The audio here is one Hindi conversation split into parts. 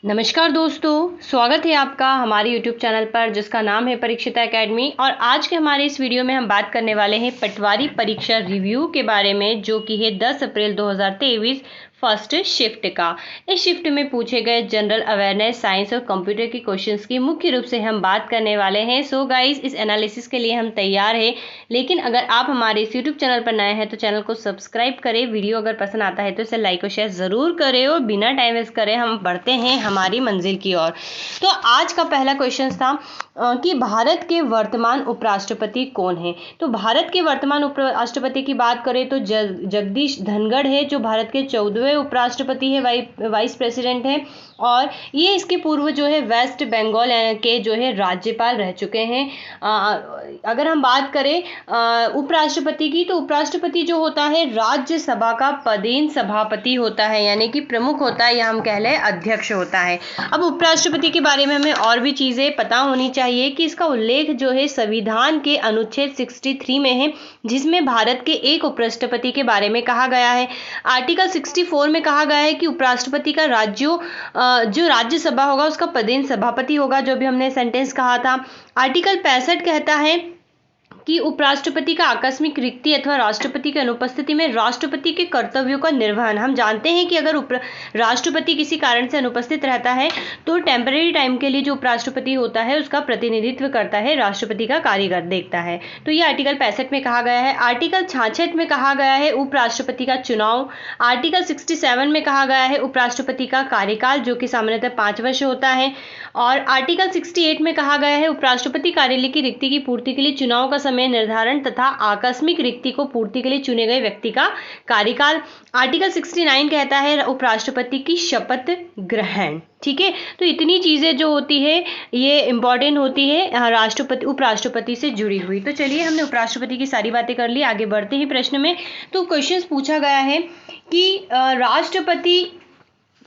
नमस्कार दोस्तों, स्वागत है आपका हमारे YouTube चैनल पर जिसका नाम है परीक्षिता एकेडमी। और आज के हमारे इस वीडियो में हम बात करने वाले हैं पटवारी परीक्षा रिव्यू के बारे में, जो कि है 10 अप्रैल 2023 फर्स्ट शिफ्ट का। इस शिफ्ट में पूछे गए जनरल अवेयरनेस, साइंस और कंप्यूटर के क्वेश्चंस की मुख्य रूप से हम बात करने वाले हैं। सो गाइस, इस एनालिसिस के लिए हम तैयार हैं। लेकिन अगर आप हमारे इस यूट्यूब चैनल पर नए हैं तो चैनल को सब्सक्राइब करें। वीडियो अगर पसंद आता है तो इसे लाइक और शेयर ज़रूर करें और बिना टाइम वेस्ट करें हम बढ़ते हैं हमारी मंजिल की ओर। तो आज का पहला क्वेश्चन था कि भारत के वर्तमान उपराष्ट्रपति कौन है। तो भारत के वर्तमान उपराष्ट्रपति की बात करें तो जगदीश धनखड़ है, जो भारत के 14वें उपराष्ट्रपति है, वाइस प्रेसिडेंट है। और ये इसके पूर्व जो है वेस्ट बंगाल के जो है राज्यपाल रह चुके हैं। अगर हम बात करें उपराष्ट्रपति की, तो उपराष्ट्रपति जो होता है राज्यसभा का पदेन सभापति होता है, यानी कि प्रमुख होता है, या हम कह लें अध्यक्ष होता है। अब उपराष्ट्रपति के बारे में हमें और भी चीज़ें पता होनी चाहिए कि इसका उल्लेख जो है संविधान के अनुच्छेद 63 में है, जिसमें भारत के एक उपराष्ट्रपति के बारे में कहा गया है। आर्टिकल 64 में कहा गया है कि उपराष्ट्रपति का जो राज्यसभा होगा उसका पदेन सभापति होगा, जो भी हमने सेंटेंस कहा था। आर्टिकल 65 कहता है कि उपराष्ट्रपति का आकस्मिक रिक्ति अथवा राष्ट्रपति की अनुपस्थिति में राष्ट्रपति के कर्तव्यों का निर्वहन। हम जानते हैं कि अगर राष्ट्रपति किसी कारण से अनुपस्थित रहता है तो टेम्परेरी टाइम के लिए जो उपराष्ट्रपति होता है उसका प्रतिनिधित्व करता है, राष्ट्रपति का कार्य देखता है। तो ये आर्टिकल 65 में कहा गया है। आर्टिकल 66 में कहा गया है उपराष्ट्रपति का चुनाव। आर्टिकल 67 में कहा गया है उपराष्ट्रपति का कार्यकाल, जो कि सामान्यतः 5 वर्ष होता है। और आर्टिकल 68 में कहा गया है उपराष्ट्रपति कार्यालय की रिक्ति की पूर्ति के लिए चुनाव का समय निर्धारण तथा आकस्मिक रिक्ति को पूर्ति के लिए चुने गए व्यक्ति का कार्यकाल। आर्टिकल 69 कहता है उपराष्ट्रपति की शपथ ग्रहण। ठीक है, तो इतनी चीजें जो होती है ये इंपॉर्टेंट होती है राष्ट्रपति उपराष्ट्रपति से जुड़ी हुई। तो चलिए, हमने उपराष्ट्रपति की सारी बातें कर ली, आगे बढ़ते हैं प्रश्न में। तो क्वेश्चन पूछा गया है कि राष्ट्रपति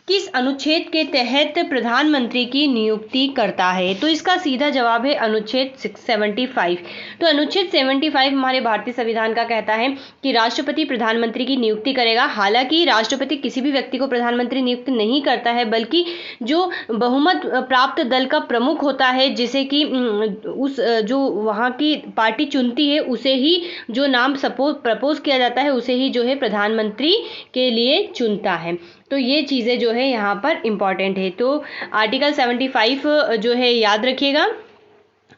किस अनुच्छेद के तहत प्रधानमंत्री की नियुक्ति करता है। तो इसका सीधा जवाब है अनुच्छेद 75। तो अनुच्छेद 75 हमारे भारतीय संविधान का कहता है कि राष्ट्रपति प्रधानमंत्री की नियुक्ति करेगा। हालांकि राष्ट्रपति किसी भी व्यक्ति को प्रधानमंत्री नियुक्त नहीं करता है, बल्कि जो बहुमत प्राप्त दल का प्रमुख होता है, जिसे कि उस जो वहाँ की पार्टी चुनती है, उसे ही जो नाम प्रपोज किया जाता है उसे ही जो है प्रधानमंत्री के लिए चुनता है। तो ये चीज़ें जो है यहाँ पर इम्पॉर्टेंट है। तो आर्टिकल 75 जो है याद रखिएगा।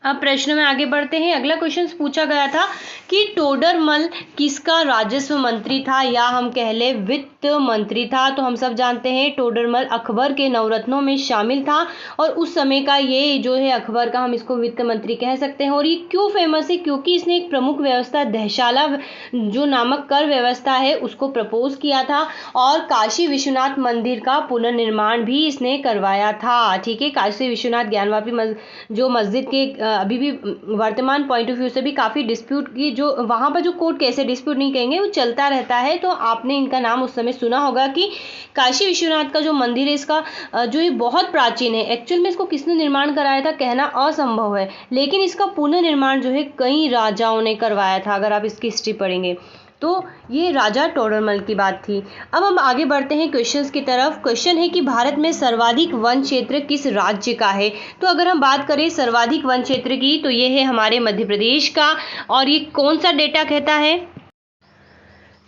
अब प्रश्न में आगे बढ़ते हैं। अगला क्वेश्चन पूछा गया था कि टोडरमल किसका राजस्व मंत्री था, या हम कह ले वित्त मंत्री था। तो हम सब जानते हैं टोडरमल अकबर के नवरत्नों में शामिल था, और उस समय का ये जो है अकबर का हम इसको वित्त मंत्री कह सकते हैं। और ये क्यों फेमस है, क्योंकि इसने एक प्रमुख व्यवस्था दहशाला जो नामक कर व्यवस्था है उसको प्रपोज किया था, और काशी विश्वनाथ मंदिर का पुनर्निर्माण भी इसने करवाया था। ठीक है, काशी विश्वनाथ ज्ञानवापी जो मस्जिद के अभी भी वर्तमान पॉइंट ऑफ व्यू से भी काफ़ी डिस्प्यूट की, जो वहाँ पर जो कोर्ट कैसे डिस्प्यूट नहीं कहेंगे, वो चलता रहता है। तो आपने इनका नाम उस समय सुना होगा कि काशी विश्वनाथ का जो मंदिर है इसका जो ये बहुत प्राचीन है। एक्चुअल में इसको किसने निर्माण कराया था कहना असंभव है, लेकिन इसका पुनर्निर्माण जो है कई राजाओं ने करवाया था, अगर आप इसकी हिस्ट्री पढ़ेंगे तो ये राजा टोडरमल की बात थी। अब हम आगे बढ़ते हैं क्वेश्चंस की तरफ। क्वेश्चन है कि भारत में सर्वाधिक वन क्षेत्र किस राज्य का है। तो अगर हम बात करें सर्वाधिक वन क्षेत्र की, तो ये है हमारे मध्य प्रदेश का। और ये कौन सा डेटा कहता है,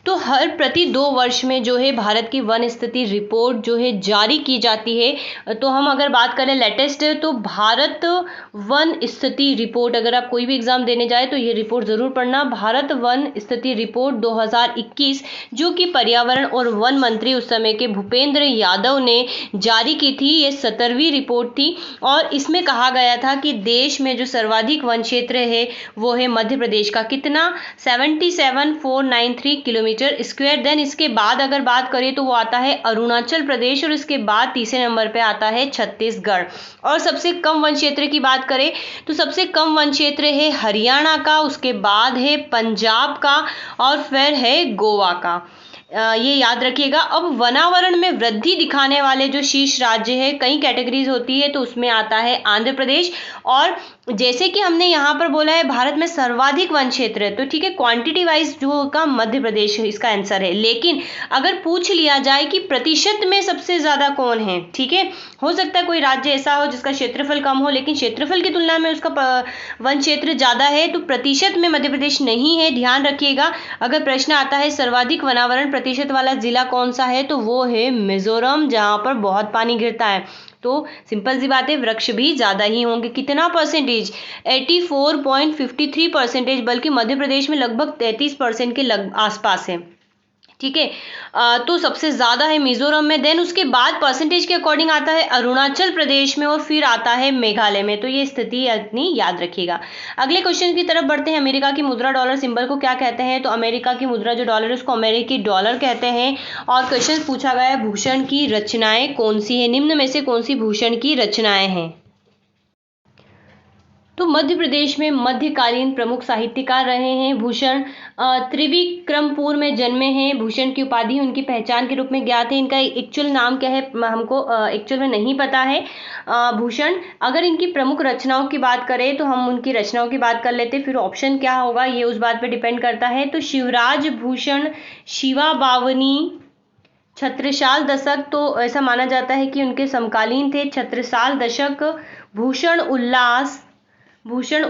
तो हर प्रति 2 वर्ष में जो है भारत की वन स्थिति रिपोर्ट जो है जारी की जाती है। तो हम अगर बात करें लेटेस्ट, तो भारत वन स्थिति रिपोर्ट, अगर आप कोई भी एग्जाम देने जाए तो ये रिपोर्ट ज़रूर पढ़ना। भारत वन स्थिति रिपोर्ट 2021, जो कि पर्यावरण और वन मंत्री उस समय के भूपेंद्र यादव ने जारी की थी, ये 17वीं रिपोर्ट थी। और इसमें कहा गया था कि देश में जो सर्वाधिक वन क्षेत्र है वो है मध्य प्रदेश का। कितना, 77,493 किलोमीटर स्क्वायर। देन इसके बाद अगर बात करें तो वो आता है अरुणाचल प्रदेश, और इसके बाद तीसरे नंबर पे आता है छत्तीसगढ़। और सबसे कम वन क्षेत्र की बात करें तो सबसे कम वन क्षेत्र है हरियाणा का, उसके बाद है पंजाब का, और फिर है गोवा का। ये याद रखिएगा। अब वनावरण में वृद्धि दिखाने वाले जो शीर्ष राज्य है, कई कैटेगरीज होती है, तो उसमें आता है आंध्र प्रदेश। और जैसे कि हमने यहाँ पर बोला है भारत में सर्वाधिक वन क्षेत्र है, तो ठीक है, क्वांटिटी वाइज जो होगा मध्य प्रदेश इसका आंसर है। लेकिन अगर पूछ लिया जाए कि प्रतिशत में सबसे ज्यादा कौन है, ठीक है, हो सकता है कोई राज्य ऐसा हो जिसका क्षेत्रफल कम हो लेकिन क्षेत्रफल की तुलना में उसका वन क्षेत्र ज्यादा है, तो प्रतिशत में मध्य प्रदेश नहीं है, ध्यान रखिएगा। अगर प्रश्न आता है सर्वाधिक वनावरण प्रतिशत वाला जिला कौन सा है, तो वो है मिजोरम, जहां पर बहुत पानी गिरता है। तो सिंपल सी बात है, वृक्ष भी ज्यादा ही होंगे। कितना परसेंटेज? 84.53%, बल्कि मध्य प्रदेश में लगभग 33% के आसपास है, ठीक है। तो सबसे ज्यादा है मिजोरम में, देन उसके बाद परसेंटेज के अकॉर्डिंग आता है अरुणाचल प्रदेश में और फिर आता है मेघालय में। तो ये स्थिति अपनी याद रखिएगा। अगले क्वेश्चन की तरफ बढ़ते हैं। अमेरिका की मुद्रा डॉलर सिंबल को क्या कहते हैं? तो अमेरिका की मुद्रा जो डॉलर है उसको अमेरिकी डॉलर कहते हैं। और क्वेश्चन पूछा गया है भूषण की रचनाएं कौन सी है, निम्न में से कौन सी भूषण की रचनाएं हैं? तो मध्य प्रदेश में मध्यकालीन प्रमुख साहित्यकार रहे हैं भूषण। त्रिविक्रमपुर में जन्मे हैं। भूषण की उपाधि उनकी पहचान के रूप में ज्ञात है। इनका एक्चुअल नाम क्या है हमको एक्चुअल में नहीं पता है। भूषण, अगर इनकी प्रमुख रचनाओं की बात करें तो हम उनकी रचनाओं की बात कर लेते, फिर ऑप्शन क्या होगा ये उस बात पर डिपेंड करता है। तो शिवराज भूषण, शिवा बावनी, छत्रसाल दशक, तो ऐसा माना जाता है कि उनके समकालीन थे। छत्रसाल दशक, भूषण उल्लास, दूषण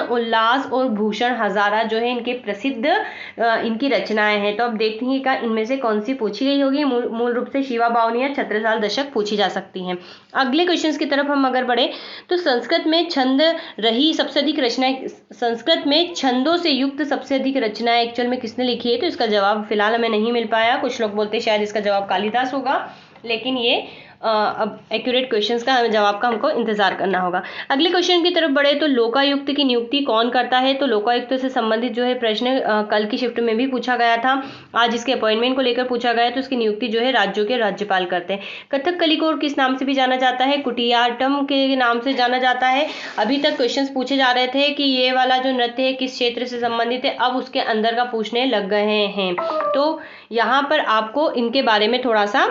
उल्लास और भूषण हजारा जो है इनके प्रसिद्ध इनकी रचनाएं हैं। तो अब देखते हैं कि इनमें से कौन सी पूछी गई होगी। मूल रूप से शिवा बावनी या छत्रसाल दशक पूछी जा सकती हैं। अगले क्वेश्चंस की तरफ हम अगर बढ़े तो संस्कृत में छंद रही सबसे अधिक रचनाएं, संस्कृत में छंदों से युक्त सबसे अधिक रचनाएं एक्चुअल में किसने लिखी है? तो इसका जवाब फिलहाल हमें नहीं मिल पाया। कुछ लोग बोलते हैं शायद इसका जवाब कालिदास होगा, लेकिन ये अब एक्यूरेट क्वेश्चंस का जवाब का हमको इंतजार करना होगा। अगले क्वेश्चन की तरफ बढ़े तो लोकायुक्त की नियुक्ति कौन करता है? तो लोकायुक्त से संबंधित जो है प्रश्न कल की शिफ्ट में भी पूछा गया था, आज इसके अपॉइंटमेंट को लेकर पूछा गया। तो इसकी नियुक्ति जो है राज्यों के राज्यपाल करते हैं। कथकली को किस नाम से भी जाना जाता है? कुटियाट्टम के नाम से जाना जाता है। अभी तक क्वेश्चन पूछे जा रहे थे कि ये वाला जो नृत्य है किस क्षेत्र से संबंधित है, अब उसके अंदर का पूछने लग गए हैं। तो यहाँ पर आपको इनके बारे में थोड़ा सा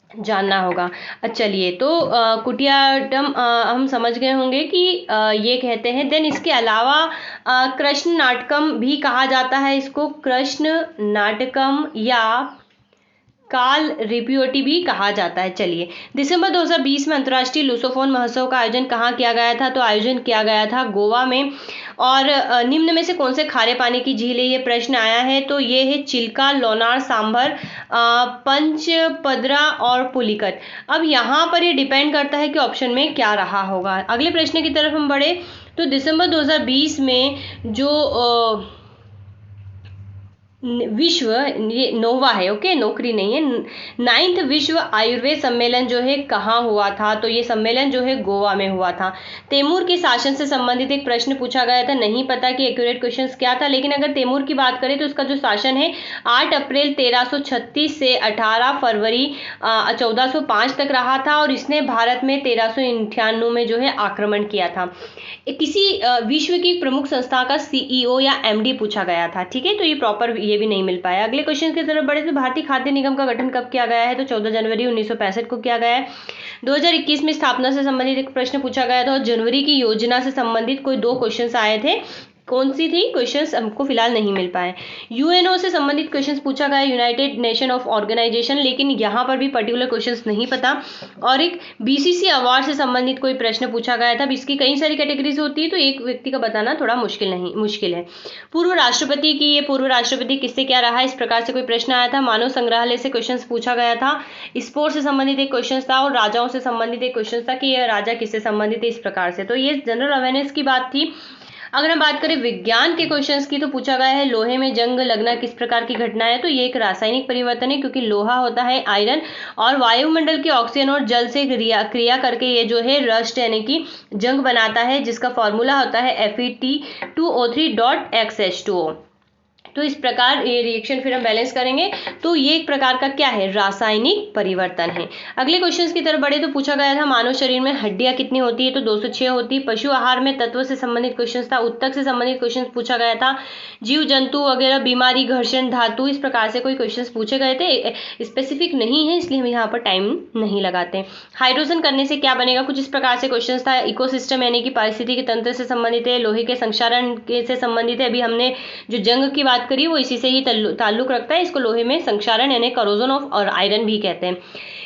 जानना होगा। चलिए, तो कुटियाट्टम हम समझ गए होंगे कि ये कहते हैं। देन इसके अलावा कृष्ण नाटकम भी कहा जाता है इसको, कृष्ण नाटकम या काल रिपियोटी भी कहा जाता है। चलिए, दिसंबर 2020 में अंतर्राष्ट्रीय लूसोफोन महोत्सव का आयोजन कहाँ किया गया था? तो आयोजन किया गया था गोवा में। और निम्न में से कौन से खारे पानी की झील है, ये प्रश्न आया है। तो ये है चिल्का, लोनार, सांभर, पंचपदरा और पुलिकट। अब यहाँ पर ये डिपेंड करता है कि ऑप्शन में क्या रहा होगा। अगले प्रश्न की तरफ हम बढ़े तो दिसंबर 2020 में जो विश्व, ये नोवा है, ओके, नौकरी नहीं है, 9th विश्व आयुर्वेद सम्मेलन जो है कहाँ हुआ था? तो ये सम्मेलन जो है गोवा में हुआ था। तैमूर के शासन से संबंधित एक प्रश्न पूछा गया था, नहीं पता कि एक्यूरेट क्वेश्चन क्या था, लेकिन अगर तैमूर की बात करें तो उसका जो शासन है 8 अप्रैल 1336 से 18 फरवरी 1405 तक रहा था। और इसने भारत में 1398 में जो है आक्रमण किया था। किसी विश्व की प्रमुख संस्था का CEO या MD पूछा गया था, ठीक है, तो ये प्रॉपर ये भी नहीं मिल पाया। अगले क्वेश्चन की तरफ बढ़े तो भारतीय खाद्य निगम का गठन कब किया गया है? तो 14 जनवरी 1965 को किया गया है। 2021 में स्थापना से संबंधित एक प्रश्न पूछा गया था और जनवरी की योजना से संबंधित कोई 2 क्वेश्चन आए थे। कौन सी थी? क्वेश्चंस हमको फिलहाल नहीं मिल पाए। UNO से संबंधित क्वेश्चंस पूछा गया, यूनाइटेड नेशन ऑफ ऑर्गेनाइजेशन, लेकिन यहाँ पर भी पर्टिकुलर क्वेश्चंस नहीं पता। और एक BCC अवार्ड से संबंधित कोई प्रश्न पूछा गया था। अब इसकी कई सारी कैटेगरीज होती है तो एक व्यक्ति का बताना थोड़ा मुश्किल है। पूर्व राष्ट्रपति की, ये पूर्व राष्ट्रपति किससे क्या रहा, इस प्रकार से कोई प्रश्न आया था। मानव संग्रहालय से क्वेश्चन पूछा गया था। स्पोर्ट्स से संबंधित एक क्वेश्चन था और राजाओं से संबंधित एक क्वेश्चन था कि यह राजा किससे संबंधित है, इस प्रकार से। तो ये जनरल अवेयरनेस की बात थी। अगर हम बात करें विज्ञान के क्वेश्चंस की तो पूछा गया है लोहे में जंग लगना किस प्रकार की घटना है? तो ये एक रासायनिक परिवर्तन है, क्योंकि लोहा होता है आयरन और वायुमंडल के ऑक्सीजन और जल से क्रिया करके ये जो है रस्ट यानी कि जंग बनाता है, जिसका फॉर्मूला होता है Fe2O3.XH2O। तो इस प्रकार ये रिएक्शन फिर हम बैलेंस करेंगे। तो ये एक प्रकार का क्या है, रासायनिक परिवर्तन है। अगले क्वेश्चंस की तरफ बढ़े तो पूछा गया था मानव शरीर में हड्डियां कितनी होती है, तो 206 होती। पशु आहार में तत्व से संबंधित क्वेश्चन था, उत्तक से संबंधित क्वेश्चन पूछा गया था। जीव जंतु वगैरह, बीमारी, घर्षण, धातु, इस प्रकार से कोई क्वेश्चन पूछे गए थे। स्पेसिफिक नहीं है इसलिए हम यहाँ पर टाइम नहीं लगाते। हाइड्रोजन करने से क्या बनेगा, कुछ इस प्रकार से क्वेश्चन था। इकोसिस्टम यानी कि पारिस्थितिकी तंत्र से संबंधित है। लोहे के संक्षारण से संबंधित है। अभी हमने जो जंग की बात करी वो इसी से ही ताल्लुक रखता है। इसको लोहे में संक्षारण यानी करोजन ऑफ और आयरन भी कहते हैं।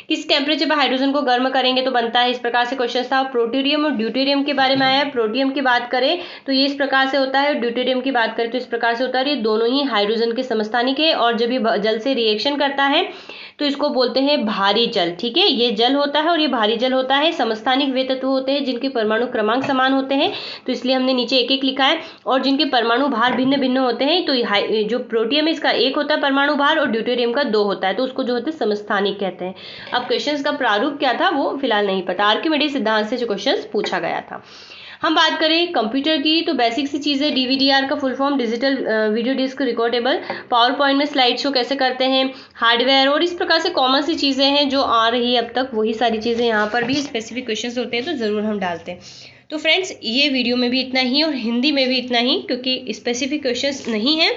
किस टेम्परेचर पर हाइड्रोजन को गर्म करेंगे तो बनता है, इस प्रकार से क्वेश्चन था। प्रोटीरियम और ड्यूटेरियम के बारे में आया है। प्रोटियम की बात करें तो ये इस प्रकार से होता है, ड्यूटेरियम की बात करें तो इस प्रकार से होता है। ये दोनों ही हाइड्रोजन के समस्थानिक है और जब ये जल से रिएक्शन करता है तो इसको बोलते हैं भारी जल। ठीक है, ये जल होता है और ये भारी जल होता है। समस्थानिक वे तत्व होते हैं जिनके परमाणु क्रमांक समान होते हैं, तो इसलिए हमने नीचे एक एक लिखा है। और जिनके परमाणु भार भिन्न भिन्न होते हैं, तो जो प्रोटियम है इसका 1 होता है परमाणु भार और ड्यूटेरियम का 2 होता है, तो उसको जो होते हैं समस्थानिक कहते हैं। अब क्वेश्चन का प्रारूप क्या था वो फिलहाल नहीं पता। आर्किमिडीज सिद्धांत से जो क्वेश्चन पूछा गया था। हम बात करें कंप्यूटर की तो बेसिक सी चीज़ें, डीवीडीआर का full form digital video disc recordable, power point में स्लाइड शो कैसे करते हैं, हार्डवेयर, और इस प्रकार से कॉमन सी चीज़ें हैं जो आ रही है अब तक, वही सारी चीज़ें यहाँ पर भी स्पेसिफिक क्वेश्चंस होते हैं तो ज़रूर हम डालते हैं। तो फ्रेंड्स ये वीडियो में भी इतना ही और हिंदी में भी इतना ही, क्योंकि स्पेसिफिक क्वेश्चंस नहीं है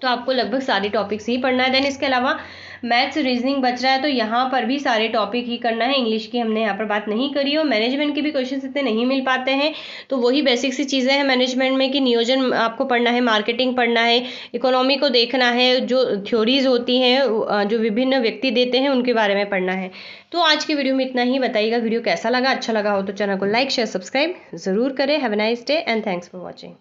तो आपको लगभग सारे टॉपिक्स ही पढ़ना है। देन इसके अलावा मैथ्स रीजनिंग बच रहा है तो यहाँ पर भी सारे टॉपिक ही करना है। इंग्लिश की हमने यहाँ पर बात नहीं करी और मैनेजमेंट के भी क्वेश्चन इतने नहीं मिल पाते हैं, तो वही बेसिक सी चीज़ें हैं मैनेजमेंट में कि नियोजन आपको पढ़ना है, मार्केटिंग पढ़ना है, इकोनॉमी को देखना है, जो थ्योरीज होती हैं जो विभिन्न व्यक्ति देते हैं उनके बारे में पढ़ना है। तो आज की वीडियो में इतना ही। बताइएगा वीडियो कैसा लगा, अच्छा लगा हो तो चैनल को लाइक शेयर सब्सक्राइब ज़रूर करें। Have a nice day and thanks for watching.